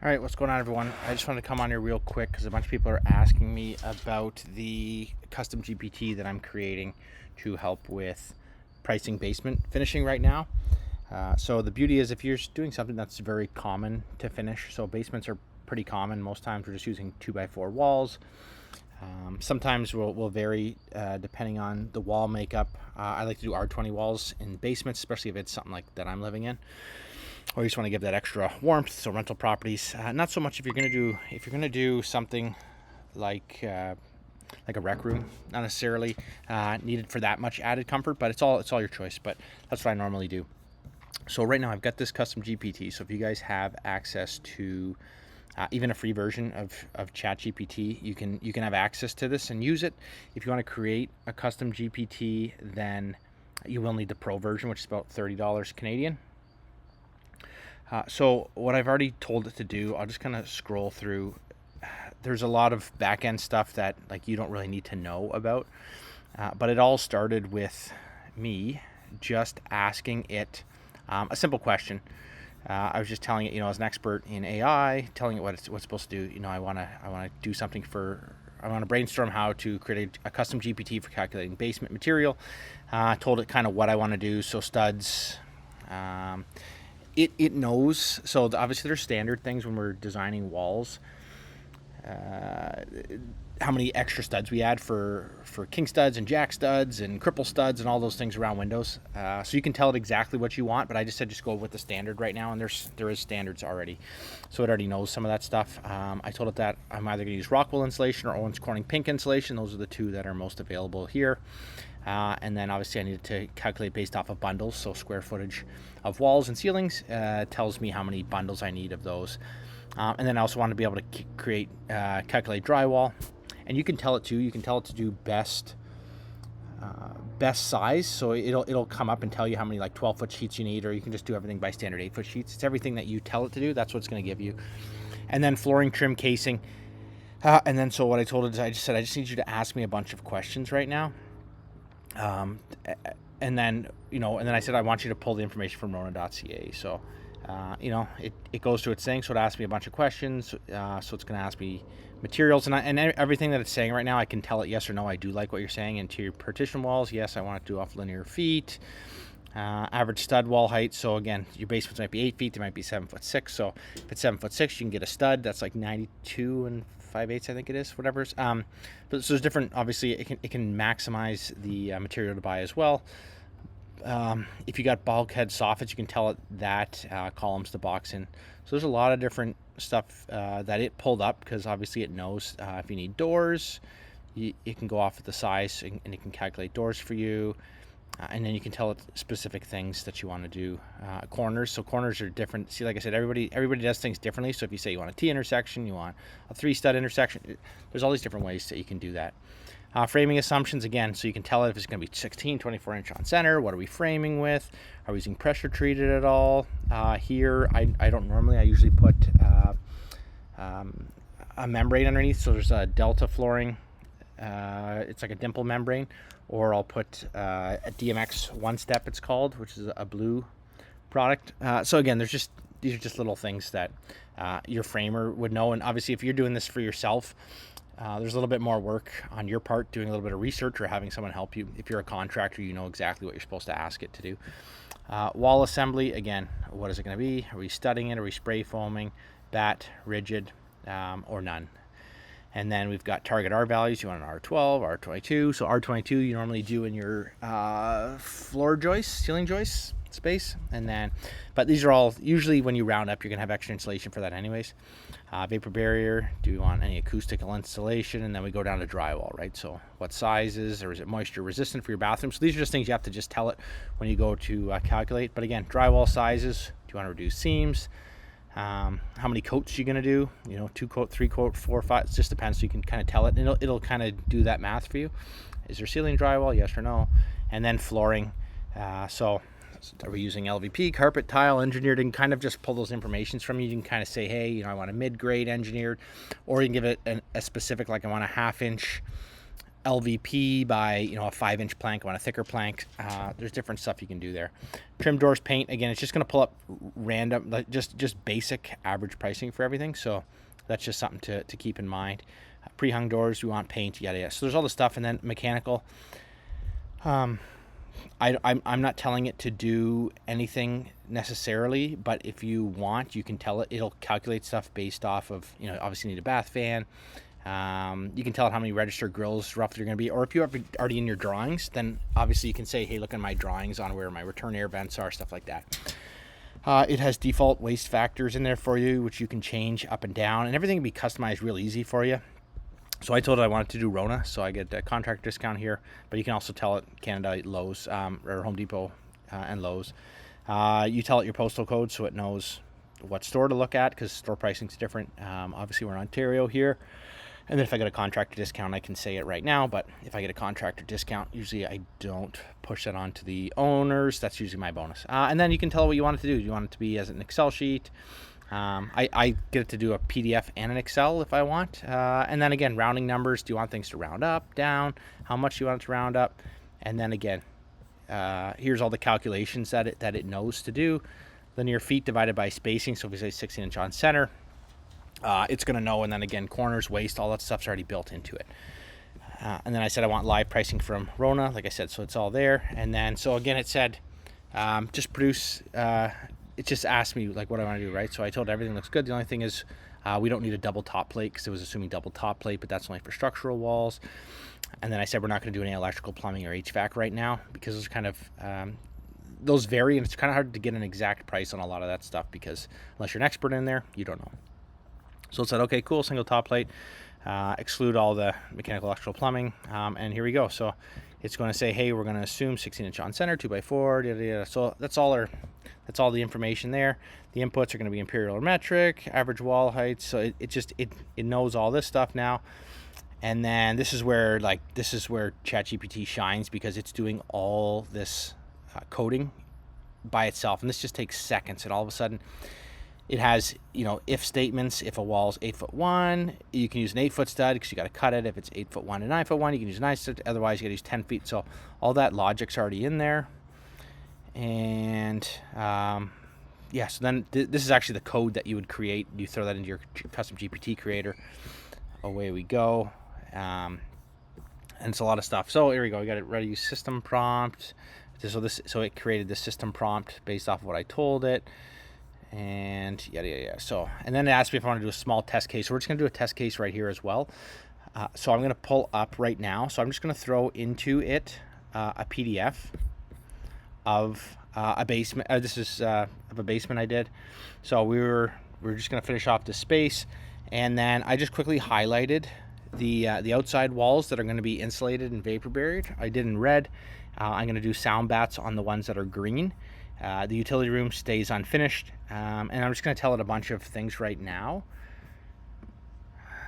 All right, what's going on, everyone? I just wanted to come on here real quick because a bunch of people are asking me about the custom GPT that I'm creating to help with pricing basement finishing right now. So the beauty is if you're doing something that's very common to finish, so basements are pretty common. Most times we're just using 2x4 walls. Sometimes we'll vary depending on the wall makeup. I like to do R20 walls in basements, especially if it's something like that I'm living in, or you just want to give that extra warmth. So rental properties, not so much if you're gonna do something like a rec room, not necessarily needed for that much added comfort, but it's all your choice. But that's what I normally do. So right now I've got this custom GPT. So if you guys have access to even a free version of ChatGPT, you can have access to this and use it. If you want to create a custom GPT, then you will need the pro version, which is about $30 Canadian. So what I've already told it to do, I'll just kind of scroll through. There's a lot of back-end stuff that like you don't really need to know about, but it all started with me just asking it a simple question. I was just telling it, as an expert in AI, telling it what it's supposed to do. I want to do something I want to brainstorm how to create a custom GPT for calculating basement material. Told it kind of what I want to do. So studs. It knows. So obviously there's standard things when we're designing walls. How many extra studs we add for king studs and jack studs and cripple studs and all those things around windows. So you can tell it exactly what you want, but I just said just go with the standard right now, and there is standards already. So it already knows some of that stuff. I told it that I'm either going to use Rockwell insulation or Owens Corning pink insulation. Those are the two that are most available here. And then obviously I needed to calculate based off of bundles, so square footage of walls and ceilings tells me how many bundles I need of those. And then I also want to be able to calculate drywall. And you can tell it to do best size. So it'll come up and tell you how many 12-foot sheets you need, or you can just do everything by standard 8-foot sheets. It's everything that you tell it to do. That's what it's going to give you. And then flooring, trim, casing. And then so what I told it is I just need you to ask me a bunch of questions right now. And then I said I want you to pull the information from RONA.ca. So it goes to its thing, so it asks me a bunch of questions. So it's going to ask me materials, and everything that it's saying right now, I can tell it yes or no. I do like what you're saying. Interior partition walls, yes, I want to do off linear feet. Average stud wall height. So again, your basements might be 8 feet, they might be 7'6". So if it's 7'6", you can get a stud that's like 92 5/8, I think it is, whatever. But so there's different. Obviously, it can maximize the material to buy as well. If you got bulkhead soffits, you can tell it that columns to box in. So there's a lot of different stuff that it pulled up, because obviously it knows if you need doors, it can go off at the size and it can calculate doors for you. And then you can tell it specific things that you want to do. Corners, so corners are different. See, like I said, everybody does things differently. So if you say you want a T intersection, you want a 3-stud intersection, there's all these different ways that you can do that. Framing assumptions, again, so you can tell it if it's going to be 16, 24-inch on center. What are we framing with? Are we using pressure treated at all? Here, I don't normally. I usually put a membrane underneath. So there's a Delta flooring. It's like a dimple membrane. Or I'll put a DMX One Step, it's called, which is a blue product. So again, these are just little things that your framer would know. And obviously, if you're doing this for yourself, there's a little bit more work on your part, doing a little bit of research or having someone help you. If you're a contractor, you know exactly what you're supposed to ask it to do. Wall assembly, again, what is it going to be? Are we studding it? Are we spray foaming, batt, rigid, or none? And then we've got target R values. You want an R12, R22. So R22 you normally do in your floor joists, ceiling joists space. And then, but these are all, usually when you round up, you're going to have extra insulation for that anyways. Vapor barrier, do you want any acoustical insulation? And then we go down to drywall, right? So what sizes, or is it moisture resistant for your bathroom? So these are just things you have to just tell it when you go to calculate. But again, drywall sizes, do you want to reduce seams? How many coats you're going to do, 2 coat, 3 coat, 4, 5, it just depends. So you can kind of tell it, and it'll kind of do that math for you. Is there ceiling drywall? Yes or no? And then flooring. So are we using LVP, carpet, tile, engineered? And kind of just pull those informations from you. You can kind of say, hey, I want a mid-grade engineered, or you can give it a specific, like I want a 1/2 inch LVP by, a 5-inch plank. I want a thicker plank. There's different stuff you can do there. Trim doors, paint. Again, it's just going to pull up random, like just basic average pricing for everything. So that's just something to keep in mind. Pre-hung doors, we want paint, yada yada. So there's all the stuff, and then mechanical. I'm not telling it to do anything necessarily, but if you want, you can tell it. It'll calculate stuff based off of, obviously you need a bath fan. You can tell it how many registered grills roughly are going to be, or if you have already in your drawings, then obviously you can say, hey, look at my drawings on where my return air vents are, stuff like that. It has default waste factors in there for you, which you can change up and down, and everything can be customized real easy for you. So I told it I wanted to do RONA, so I get a contractor discount here, but you can also tell it Canada, Lowe's, or Home Depot and Lowe's. You tell it your postal code so it knows what store to look at, because store pricing is different. Obviously we're in Ontario here. And then if I get a contractor discount, I can say it right now, but if I get a contractor discount, usually I don't push that on to the owners. That's usually my bonus. And then you can tell what you want it to do. You want it to be as an Excel sheet. I get it to do a PDF and an Excel if I want. And then again, rounding numbers. Do you want things to round up, down? How much do you want it to round up? And then again, here's all the calculations that it knows to do. Linear feet divided by spacing. So if we say 16-inch on center, it's going to know. And then again, corners, waste, all that stuff's already built into it. And then I said I want live pricing from RONA, like I said, so it's all there. And then, so again, it said just produce. It just asked me like what I want to do, right? So I told it everything looks good. The only thing is we don't need a double top plate, because it was assuming double top plate, but that's only for structural walls. And then I said we're not going to do any electrical, plumbing, or HVAC right now, because it's kind of those vary, and it's kind of hard to get an exact price on a lot of that stuff, because unless you're an expert in there, you don't know. So it said, okay, cool, single top plate, exclude all the mechanical, electrical, plumbing, and here we go. So it's going to say, hey, we're going to assume 16-inch on center, 2x4, yada, yada. So that's all the information there. The inputs are going to be imperial or metric, average wall height. So it knows all this stuff now. And then this is where ChatGPT shines, because it's doing all this coding by itself, and this just takes seconds. And all of a sudden, it has, if statements. If a wall's 8'1", you can use an 8-foot stud, because you got to cut it. If it's 8'1" and 9'1", you can use a 9 stud. Otherwise, you got to use 10 feet. So all that logic's already in there. And yeah, so then this is actually the code that you would create. You throw that into your custom GPT creator. Away we go. And it's a lot of stuff. So here we go. We got it ready. Use system prompt. So it created the system prompt based off of what I told it. And yada yada yada. So, and then it asked me if I want to do a small test case. So we're just going to do a test case right here as well. So I'm going to pull up right now. So I'm just going to throw into it a PDF of a basement. This is of a basement I did. So we're just going to finish off the space, and then I just quickly highlighted the outside walls that are going to be insulated and vapor barried. I did in red. I'm going to do sound bats on the ones that are green. The utility room stays unfinished, and I'm just going to tell it a bunch of things right now.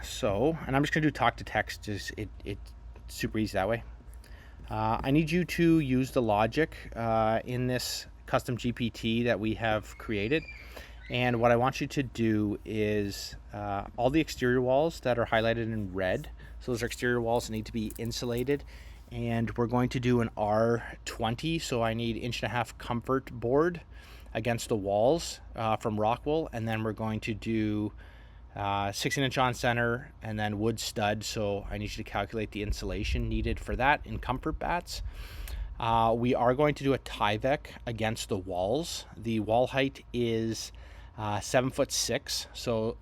So, and I'm just going to do talk to text. It's super easy that way. I need you to use the logic in this custom GPT that we have created. And what I want you to do is all the exterior walls that are highlighted in red. So those are exterior walls that need to be insulated. And we're going to do an R20. So I need 1.5-inch comfort board against the walls from Rockwool. And then we're going to do 16-inch on center and then wood stud. So I need you to calculate the insulation needed for that in comfort bats. We are going to do a Tyvek against the walls. The wall height is 7'6". So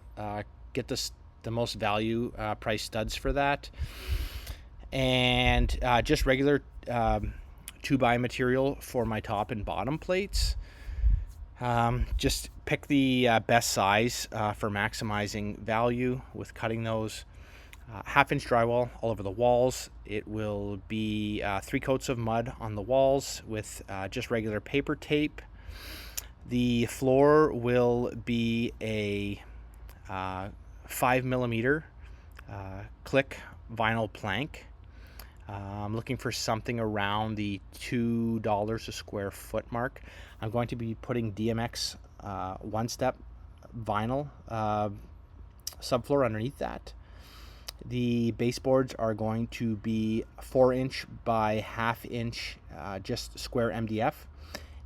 get the most value price studs for that. And just regular 2x material for my top and bottom plates. Just pick the best size for maximizing value with cutting those. 1/2-inch drywall all over the walls. It will be 3 coats of mud on the walls with just regular paper tape. The floor will be a 5mm click vinyl plank. I'm looking for something around the $2 a square foot mark. I'm going to be putting DMX one-step vinyl subfloor underneath that. The baseboards are going to be 4-inch by 1/2 inch, just square MDF.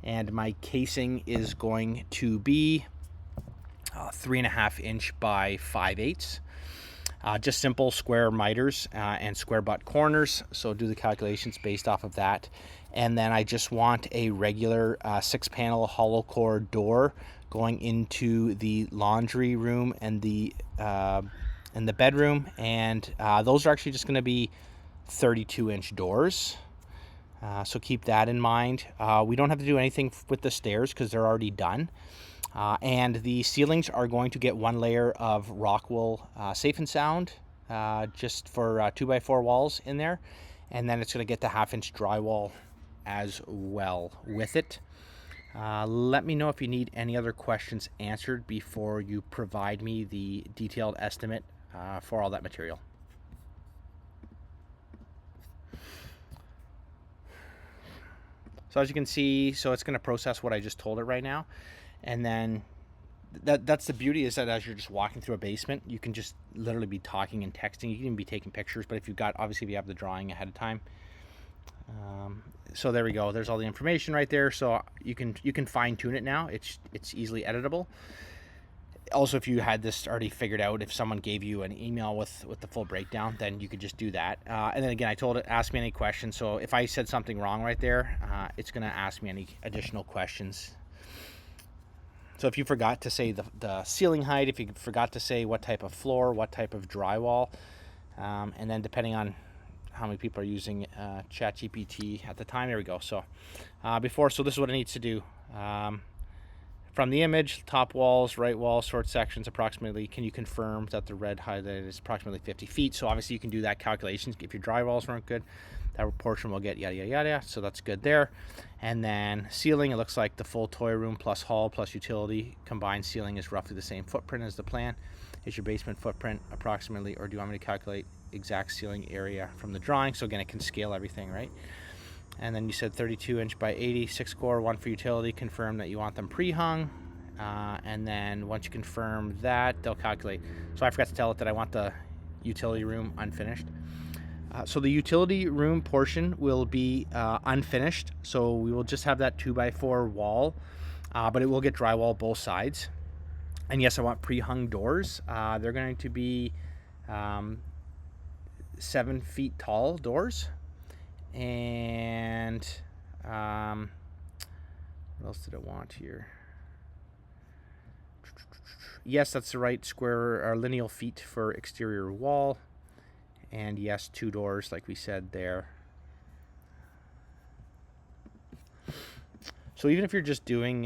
And my casing is going to be 3.5 inch by 5/8. Just simple square miters and square butt corners. So do the calculations based off of that. And then I just want a regular 6-panel hollow core door going into the laundry room and the bedroom. And those are actually just going to be 32-inch doors. So keep that in mind. We don't have to do anything with the stairs because they're already done. And the ceilings are going to get 1 layer of rock wool safe and sound, just for 2x4 walls in there. And then it's going to get the 1/2 inch drywall as well with it. Let me know if you need any other questions answered before you provide me the detailed estimate for all that material. So as you can see, so it's going to process what I just told it right now. And then that's the beauty, is that as you're just walking through a basement, you can just literally be talking and texting. You can even be taking pictures, but if you've got, obviously if you have the drawing ahead of time. So there we go. There's all the information right there. So you can fine tune it now. It's easily editable. Also, if you had this already figured out, if someone gave you an email with the full breakdown, then you could just do that. And then again, I told it, ask me any questions. So if I said something wrong right there, it's going to ask me any additional questions. So if you forgot to say the ceiling height, if you forgot to say what type of floor, what type of drywall, and then depending on how many people are using ChatGPT at the time, there we go. So so this is what it needs to do. From the image, top walls, right wall, short sections, approximately, can you confirm that the red highlighted is approximately 50 feet? So obviously you can do that calculation. If your drywalls weren't good, that portion will get yada, yada, yada. So that's good there. And then ceiling, it looks like the full toy room plus hall plus utility combined ceiling is roughly the same footprint as the plan. Is your basement footprint approximately, or do you want me to calculate exact ceiling area from the drawing? So again, it can scale everything, right? And then you said 32-inch by 80, 6 core, 1 for utility. Confirm that you want them pre-hung. And then once you confirm that, they'll calculate. So I forgot to tell it that I want the utility room unfinished. So the utility room portion will be unfinished. So we will just have that 2x4 wall, but it will get drywall both sides. And yes, I want pre-hung doors. They're going to be 7 feet tall doors. And what else did I want here? Yes, that's the right square or lineal feet for exterior wall. And yes, 2 doors like we said there. So even if you're just doing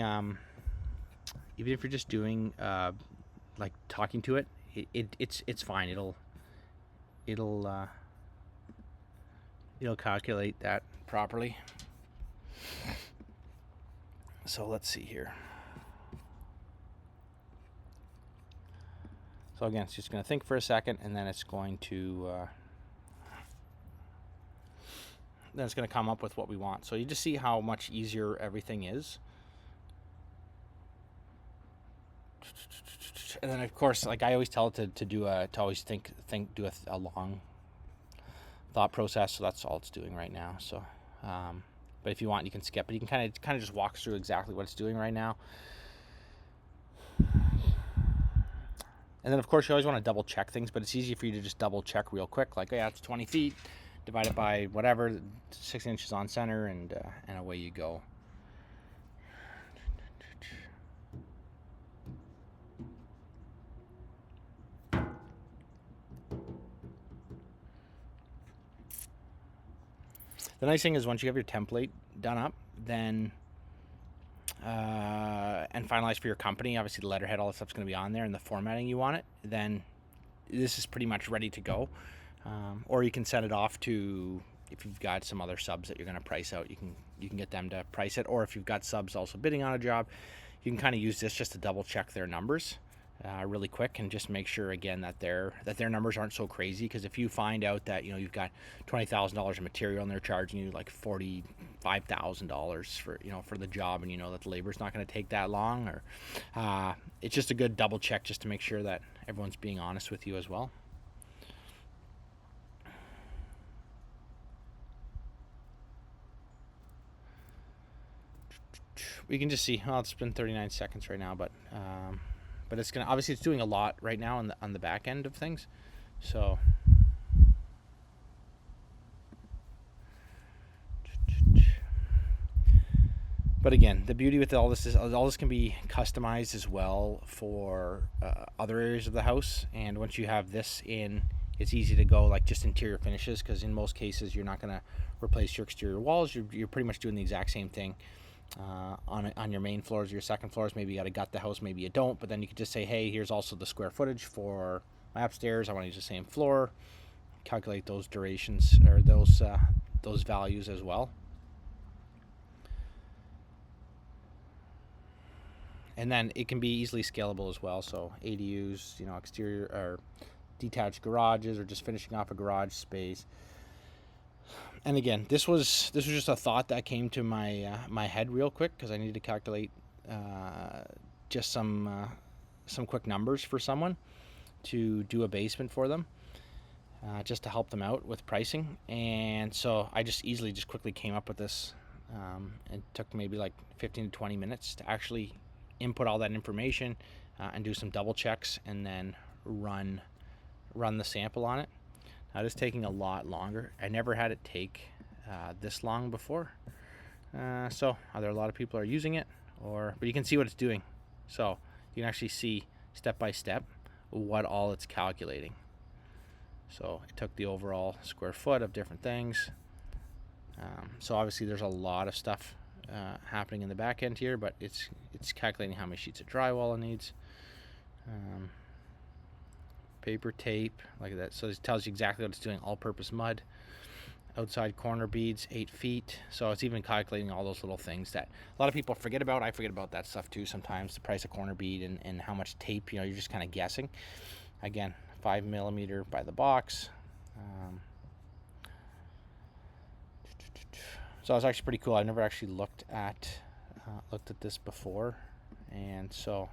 like talking to it, it's fine. It'll calculate that properly. So let's see here. So again, it's just going to think for a second, and then it's going to come up with what we want. So you just see how much easier everything is. And then of course, like I always tell it to always do a long thought process. So that's all it's doing right now. So, but if you want, you can skip it. You can kind of just walk through exactly what it's doing right now. And then of course you always want to double check things, but it's easy for you to just double check real quick. Like, yeah, it's 20 feet divided by whatever, 6 inches on center, and away you go. The nice thing is once you have your template done up, then and finalized for your company, obviously the letterhead, all that stuff's going to be on there, and the formatting you want it, then this is pretty much ready to go. Or you can send it off to, if you've got some other subs that you're going to price out, you can get them to price it. Or if you've got subs also bidding on a job, you can kind of use this just to double check their numbers really quick, and just make sure again that their numbers aren't so crazy. Because if you find out that you've got $20,000 of material and they're charging you like $45,000 for the job, and that the labor's not going to take that long, or it's just a good double check just to make sure that everyone's being honest with you as well. we can just see. Well, it's been 39 seconds right now, but it's gonna, obviously it's doing a lot right now on the back end of things. So but again, the beauty with all this is all this can be customized as well for other areas of the house. And once you have this in, it's easy to go like just interior finishes, because in most cases you're not going to replace your exterior walls. You're pretty much doing the exact same thing on your main floors, your second floors. Maybe you got to gut the house, maybe you don't. But then you could just say, hey, here's also the square footage for my upstairs. I want to use the same floor. Calculate those durations or those values as well. And then it can be easily scalable as well. So ADUs, exterior or detached garages, or just finishing off a garage space. And again, this was just a thought that came to my head real quick, because I needed to calculate just some quick numbers for someone to do a basement for them, just to help them out with pricing. And so I just quickly came up with this. It took maybe like 15 to 20 minutes to actually input all that information and do some double checks, and then run the sample on it. Now, it is taking a lot longer. I never had it take this long before. So either a lot of people are using it, but you can see what it's doing. So you can actually see step by step what all it's calculating. So it took the overall square foot of different things. So obviously there's a lot of stuff happening in the back end here, but it's calculating how many sheets of drywall it needs, paper tape, like that. So it tells you exactly what it's doing. All-purpose mud, outside corner beads, 8 feet. So it's even calculating all those little things that a lot of people forget about. I forget about that stuff too sometimes, the price of corner bead and how much tape. You're just kind of guessing. Again, 5mm by the box. So it's actually pretty cool. I've never actually looked at this before, and so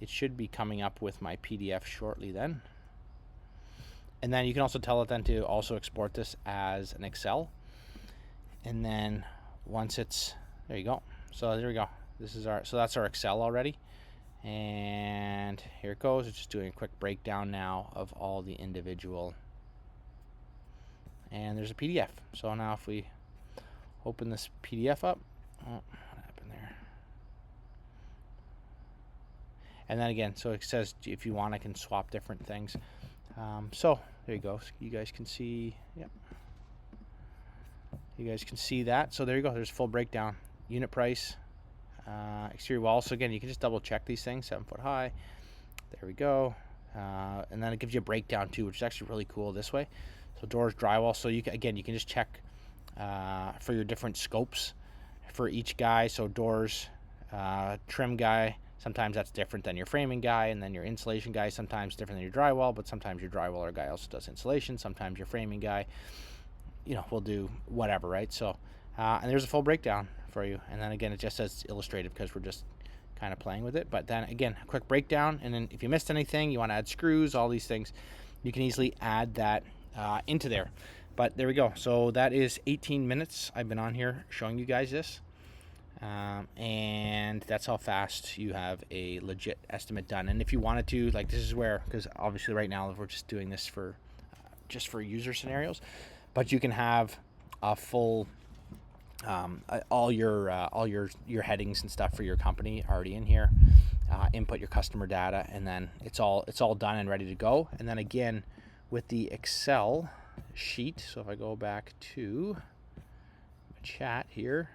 it should be coming up with my PDF shortly then. And then you can also tell it then to also export this as an Excel. And then once there you go. So there we go. So that's our Excel already. And here it goes. It's just doing a quick breakdown now of all the individual. And there's a PDF. So now if we open this PDF up. Oh, what happened there? And then again, so it says if you want, I can swap different things. So there you go. You guys can see. Yep. You guys can see that. So there you go. There's full breakdown. Unit price, exterior wall. So again, you can just double check these things. 7 foot high. There we go. And then it gives you a breakdown too, which is actually really cool this way. So doors, drywall. So you can just check for your different scopes for each guy. So doors, trim guy, sometimes that's different than your framing guy, and then your insulation guy sometimes different than your drywall, but sometimes your drywaller guy also does insulation. Sometimes your framing guy, will do whatever, right? So and there's a full breakdown for you. And then again, it just says illustrative because we're just kind of playing with it. But then again, a quick breakdown, and then if you missed anything, you want to add screws, all these things, you can easily add that into there. But there we go. So that is 18 minutes I've been on here showing you guys this. And that's how fast you have a legit estimate done. And if you wanted to, like, this is where, because obviously right now we're just doing this for just for user scenarios, but you can have a full all your headings and stuff for your company already in here. Input your customer data, and then it's all done and ready to go. And then again with the Excel sheet, so if I go back to my chat here,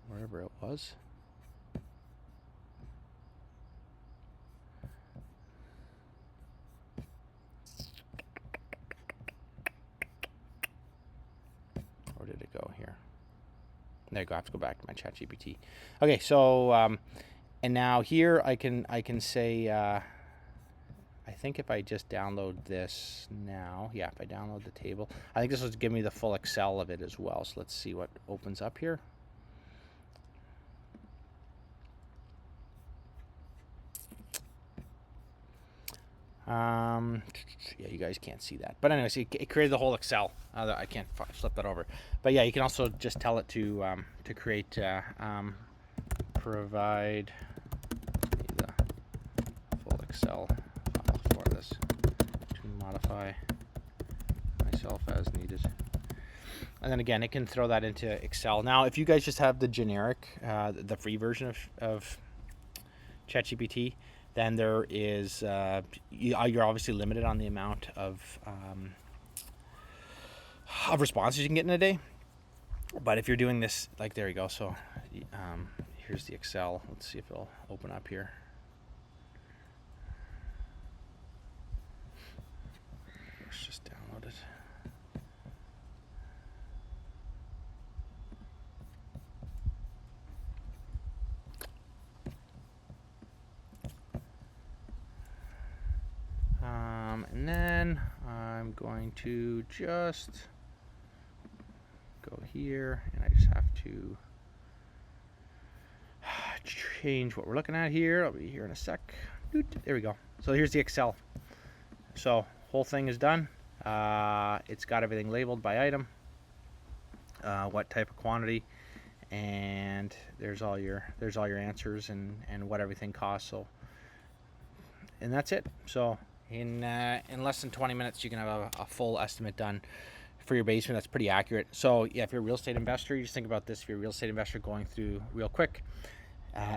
wherever it was, where did it go here? There you go. I have to go back to my chat GPT. Okay, so and now here I can say I think if I just download this now, yeah, if I download the table, I think this will give me the full Excel of it as well. So let's see what opens up here. Yeah, you guys can't see that, but anyways, it created the whole Excel. I can't flip that over, but yeah, you can also just tell it to create provide the full Excel file for this to modify myself as needed. And then again, it can throw that into Excel. Now, if you guys just have the generic, the free version of ChatGPT, then there is you're obviously limited on the amount of responses you can get in a day. But if you're doing this, like, there you go. So here's the Excel. Let's see if it'll open up here. Let's just download it. And then I'm going to just go here, and I just have to change what we're looking at here. I'll be here in a sec. There we go. So here's the Excel. So whole thing is done. It's got everything labeled by item, what type of quantity, and there's all your answers and what everything costs. So, and that's it. So in less than 20 minutes, you can have a full estimate done for your basement. That's pretty accurate. So yeah, if you're a real estate investor, you just think about this. If you're a real estate investor going through real quick,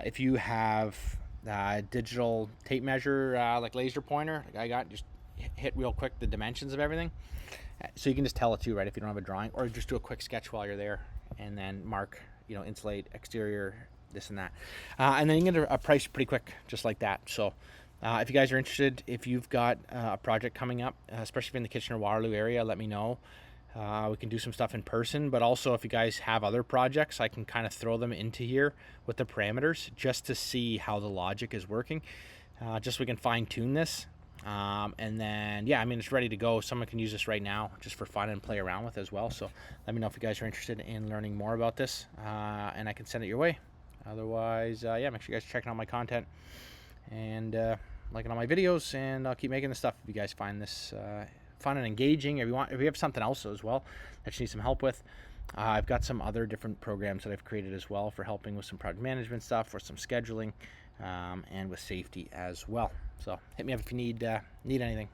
if you have digital tape measure, like laser pointer, like I got, just hit real quick the dimensions of everything. So you can just tell it to, right, if you don't have a drawing, or just do a quick sketch while you're there, and then mark, insulate, exterior, this and that. And then you can get a price pretty quick, just like that. So if you guys are interested, if you've got a project coming up, especially if you're in the Kitchener Waterloo area, let me know. We can do some stuff in person, but also if you guys have other projects, I can kind of throw them into here with the parameters just to see how the logic is working, just so we can fine tune this. And then, yeah, I mean, it's ready to go. Someone can use this right now just for fun and play around with as well. So let me know if you guys are interested in learning more about this, and I can send it your way. Otherwise, yeah, make sure you guys are checking out my content and liking all my videos, and I'll keep making this stuff if you guys find this fun and engaging. If you have something else as well that you need some help with, I've got some other different programs that I've created as well for helping with some project management stuff, or some scheduling, and with safety as well. So hit me up if you need anything.